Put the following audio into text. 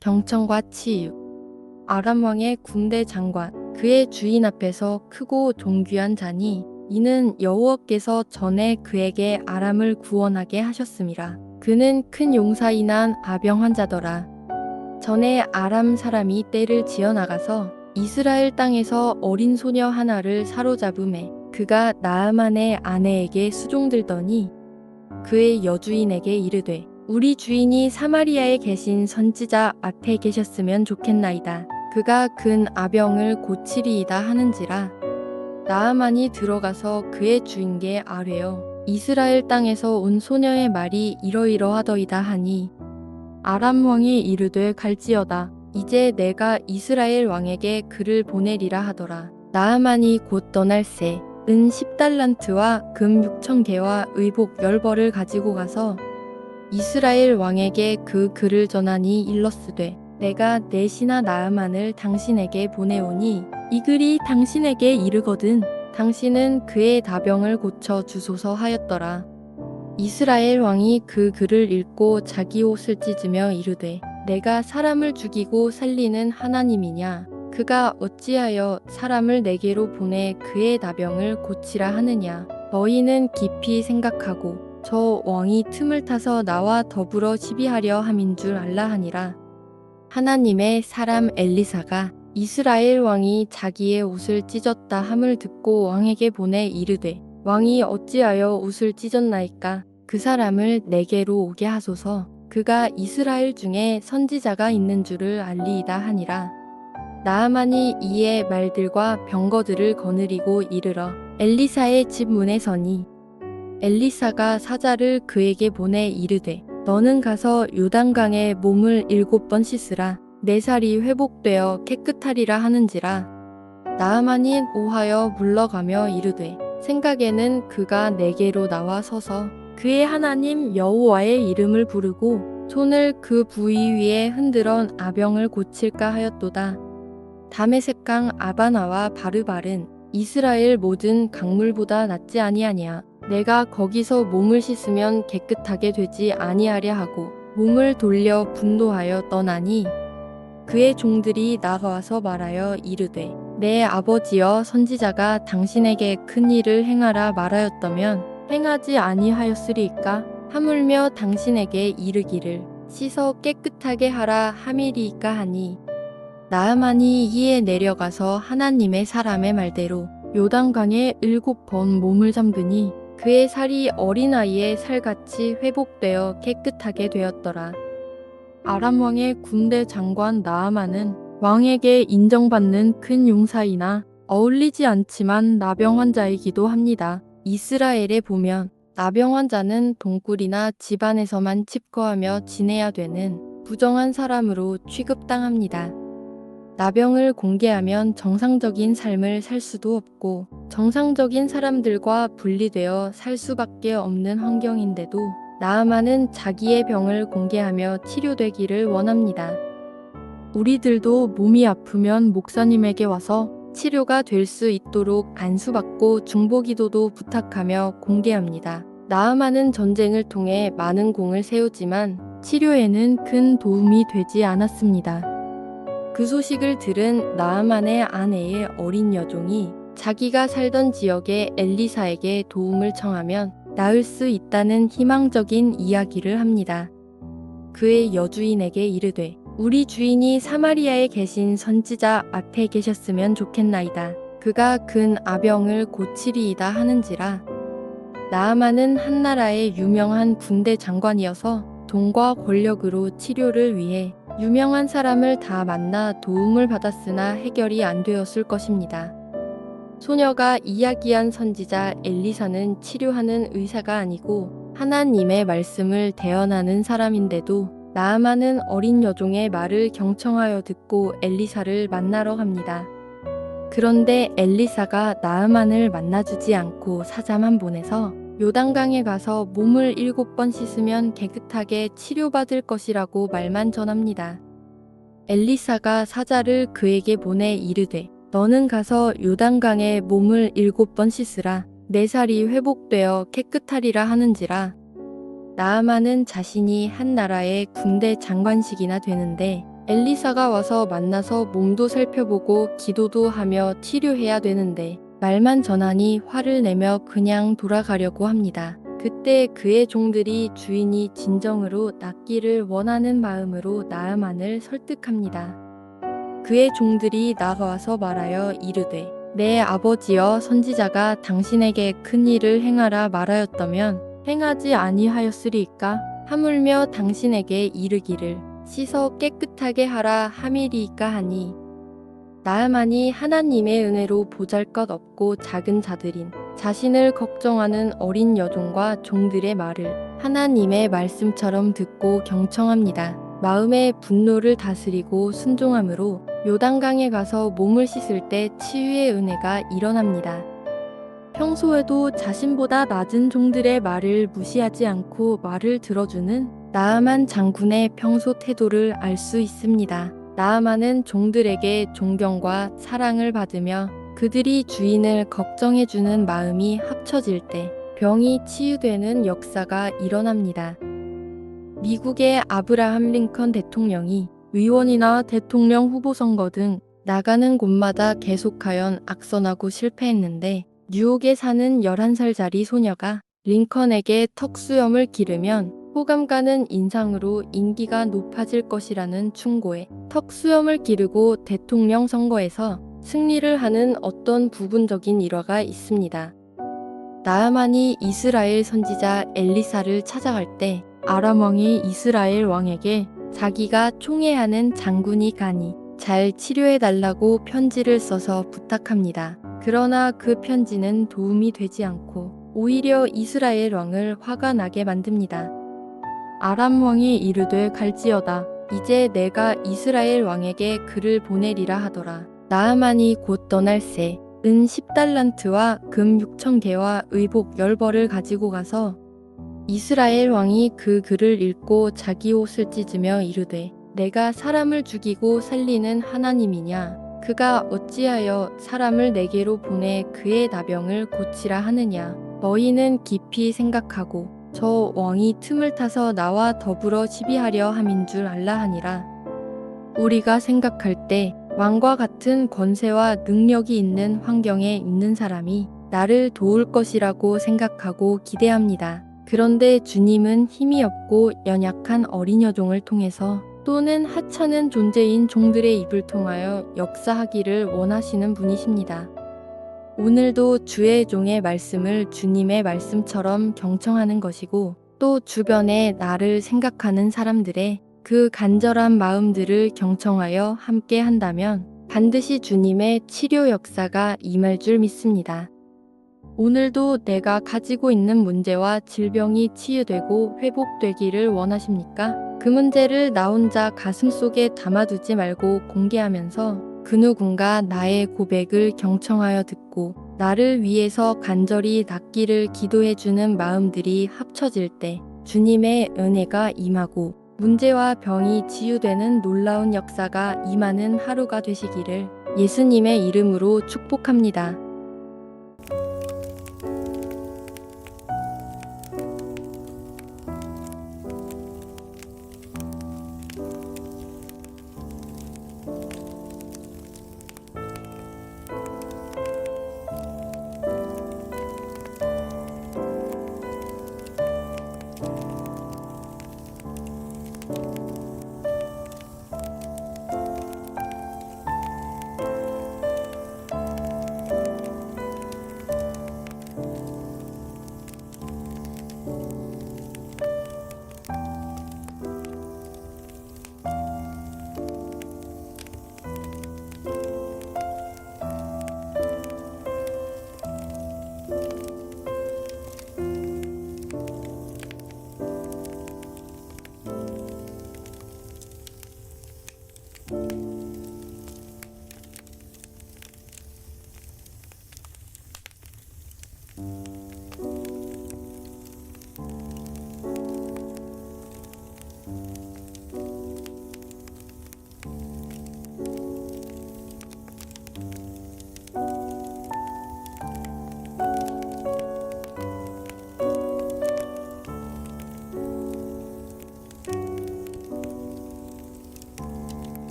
경청과 치유. 아람 왕의 군대 장관, 그의 주인 앞에서 크고 존귀한 자니 이는 여호와께서 전에 그에게 아람을 구원하게 하셨음이라. 그는 큰 용사이 난 아병 환자더라. 전에 아람 사람이 떼를 지어 나가서 이스라엘 땅에서 어린 소녀 하나를 사로잡음에 그가 나아만의 아내에게 수종들더니 그의 여주인에게 이르되 우리 주인이 사마리아에 계신 선지자 앞에 계셨으면 좋겠나이다. 그가 근 아병을 고치리이다 하는지라. 나아만이 들어가서 그의 주인께 아뢰어 이스라엘 땅에서 온 소녀의 말이 이러이러하더이다 하니 아람 왕이 이르되 갈지어다. 이제 내가 이스라엘 왕에게 그를 보내리라 하더라. 나아만이 곧 떠날새 은 10달란트와 금 6,000개와 의복 10벌을 가지고 가서 이스라엘 왕에게 그 글을 전하니 일렀으되 내가 내 신하 나아만을 당신에게 보내오니 이 글이 당신에게 이르거든 당신은 그의 다병을 고쳐 주소서 하였더라. 이스라엘 왕이 그 글을 읽고 자기 옷을 찢으며 이르되 내가 사람을 죽이고 살리는 하나님이냐? 그가 어찌하여 사람을 내게로 보내 그의 나병을 고치라 하느냐? 너희는 깊이 생각하고 저 왕이 틈을 타서 나와 더불어 시비하려 함인 줄 알라 하니라. 하나님의 사람 엘리사가 이스라엘 왕이 자기의 옷을 찢었다 함을 듣고 왕에게 보내 이르되 왕이 어찌하여 옷을 찢었나이까? 그 사람을 내게로 오게 하소서. 그가 이스라엘 중에 선지자가 있는 줄을 알리이다 하니라. 나아만이 이에 말들과 병거들을 거느리고 이르러 엘리사의 집 문에 서니 엘리사가 사자를 그에게 보내 이르되 너는 가서 요단강에 몸을 7번 씻으라. 내 살이 회복되어 깨끗하리라 하는지라. 나아만이 오하여 물러가며 이르되 생각에는 그가 내게로 나와 서서 그의 하나님 여호와의 이름을 부르고 손을 그 부위 위에 흔들어 아병을 고칠까 하였도다. 다메섹강 아바나와 바르발은 이스라엘 모든 강물보다 낫지 아니하냐. 내가 거기서 몸을 씻으면 깨끗하게 되지 아니하랴 하고 몸을 돌려 분노하여 떠나니 그의 종들이 나가와서 말하여 이르되 내 아버지여 선지자가 당신에게 큰 일을 행하라 말하였다면 행하지 아니하였으리이까? 하물며 당신에게 이르기를 씻어 깨끗하게 하라 함이리이까 하니 나아만이 이에 내려가서 하나님의 사람의 말대로 요단강에 7번 몸을 잠그니 그의 살이 어린아이의 살같이 회복되어 깨끗하게 되었더라. 아람 왕의 군대 장관 나아만은 왕에게 인정받는 큰 용사이나 어울리지 않지만 나병 환자이기도 합니다. 이스라엘에 보면 나병 환자는 동굴이나 집안에서만 칩거하며 지내야 되는 부정한 사람으로 취급당합니다. 나병을 공개하면 정상적인 삶을 살 수도 없고 정상적인 사람들과 분리되어 살 수밖에 없는 환경인데도 나아만은 자기의 병을 공개하며 치료되기를 원합니다. 우리들도 몸이 아프면 목사님에게 와서 치료가 될 수 있도록 안수받고 중보기도도 부탁하며 공개합니다. 나아만은 전쟁을 통해 많은 공을 세우지만 치료에는 큰 도움이 되지 않았습니다. 그 소식을 들은 나아만의 아내의 어린 여종이 자기가 살던 지역의 엘리사에게 도움을 청하면 나을 수 있다는 희망적인 이야기를 합니다. 그의 여주인에게 이르되 우리 주인이 사마리아에 계신 선지자 앞에 계셨으면 좋겠나이다. 그가 근 아병을 고치리이다 하는지라. 나아만은 한 나라의 유명한 군대 장관이어서 돈과 권력으로 치료를 위해 유명한 사람을 다 만나 도움을 받았으나 해결이 안 되었을 것입니다. 소녀가 이야기한 선지자 엘리사는 치료하는 의사가 아니고 하나님의 말씀을 대언하는 사람인데도 나아만은 어린 여종의 말을 경청하여 듣고 엘리사를 만나러 갑니다. 그런데 엘리사가 나아만을 만나주지 않고 사자만 보내서 요단강에 가서 몸을 7번 씻으면 깨끗하게 치료받을 것이라고 말만 전합니다. 엘리사가 사자를 그에게 보내 이르되 너는 가서 요단강에 몸을 7번 씻으라. 내 살이 회복되어 깨끗하리라 하는지라. 나아만은 자신이 한 나라의 군대 장관식이나 되는데 엘리사가 와서 만나서 몸도 살펴보고 기도도 하며 치료해야 되는데 말만 전하니 화를 내며 그냥 돌아가려고 합니다. 그때 그의 종들이 주인이 진정으로 낫기를 원하는 마음으로 나아만을 설득합니다. 그의 종들이 나가와서 말하여 이르되 내 아버지여 선지자가 당신에게 큰 일을 행하라 말하였다면 행하지 아니하였으리이까? 하물며 당신에게 이르기를 씻어 깨끗하게 하라 함이리이까 하니 나아만이 하나님의 은혜로 보잘것없고 작은 자들인 자신을 걱정하는 어린 여종과 종들의 말을 하나님의 말씀처럼 듣고 경청합니다. 마음의 분노를 다스리고 순종함으로 요단강에 가서 몸을 씻을 때 치유의 은혜가 일어납니다. 평소에도 자신보다 낮은 종들의 말을 무시하지 않고 말을 들어주는 나아만 장군의 평소 태도를 알 수 있습니다. 나아만은 종들에게 존경과 사랑을 받으며 그들이 주인을 걱정해주는 마음이 합쳐질 때 병이 치유되는 역사가 일어납니다. 미국의 아브라함 링컨 대통령이 의원이나 대통령 후보 선거 등 나가는 곳마다 계속하여 악선하고 실패했는데 뉴욕에 사는 11살짜리 소녀가 링컨에게 턱수염을 기르면 호감 가는 인상으로 인기가 높아질 것이라는 충고에 턱수염을 기르고 대통령 선거에서 승리를 하는 어떤 부분적인 일화가 있습니다. 나아만이 이스라엘 선지자 엘리사를 찾아갈 때 아람 왕이 이스라엘 왕에게 자기가 총애하는 장군이 가니 잘 치료해달라고 편지를 써서 부탁합니다. 그러나 그 편지는 도움이 되지 않고 오히려 이스라엘 왕을 화가 나게 만듭니다. 아람 왕이 이르되 갈지어다. 이제 내가 이스라엘 왕에게 글을 보내리라 하더라. 나아만이 곧 떠날새 은 10달란트와 금 6,000개와 의복 10벌을 가지고 가서 이스라엘 왕이 그 글을 읽고 자기 옷을 찢으며 이르되 내가 사람을 죽이고 살리는 하나님이냐? 그가 어찌하여 사람을 내게로 보내 그의 나병을 고치라 하느냐? 너희는 깊이 생각하고 저 왕이 틈을 타서 나와 더불어 시비하려 함인 줄 알라 하니라. 우리가 생각할 때 왕과 같은 권세와 능력이 있는 환경에 있는 사람이 나를 도울 것이라고 생각하고 기대합니다. 그런데 주님은 힘이 없고 연약한 어린 여종을 통해서 또는 하찮은 존재인 종들의 입을 통하여 역사하기를 원하시는 분이십니다. 오늘도 주의 종의 말씀을 주님의 말씀처럼 경청하는 것이고 또 주변에 나를 생각하는 사람들의 그 간절한 마음들을 경청하여 함께 한다면 반드시 주님의 치료 역사가 임할 줄 믿습니다. 오늘도 내가 가지고 있는 문제와 질병이 치유되고 회복되기를 원하십니까? 그 문제를 나 혼자 가슴속에 담아두지 말고 공개하면서 그 누군가 나의 고백을 경청하여 듣고 나를 위해서 간절히 낫기를 기도해주는 마음들이 합쳐질 때 주님의 은혜가 임하고 문제와 병이 치유되는 놀라운 역사가 임하는 하루가 되시기를 예수님의 이름으로 축복합니다.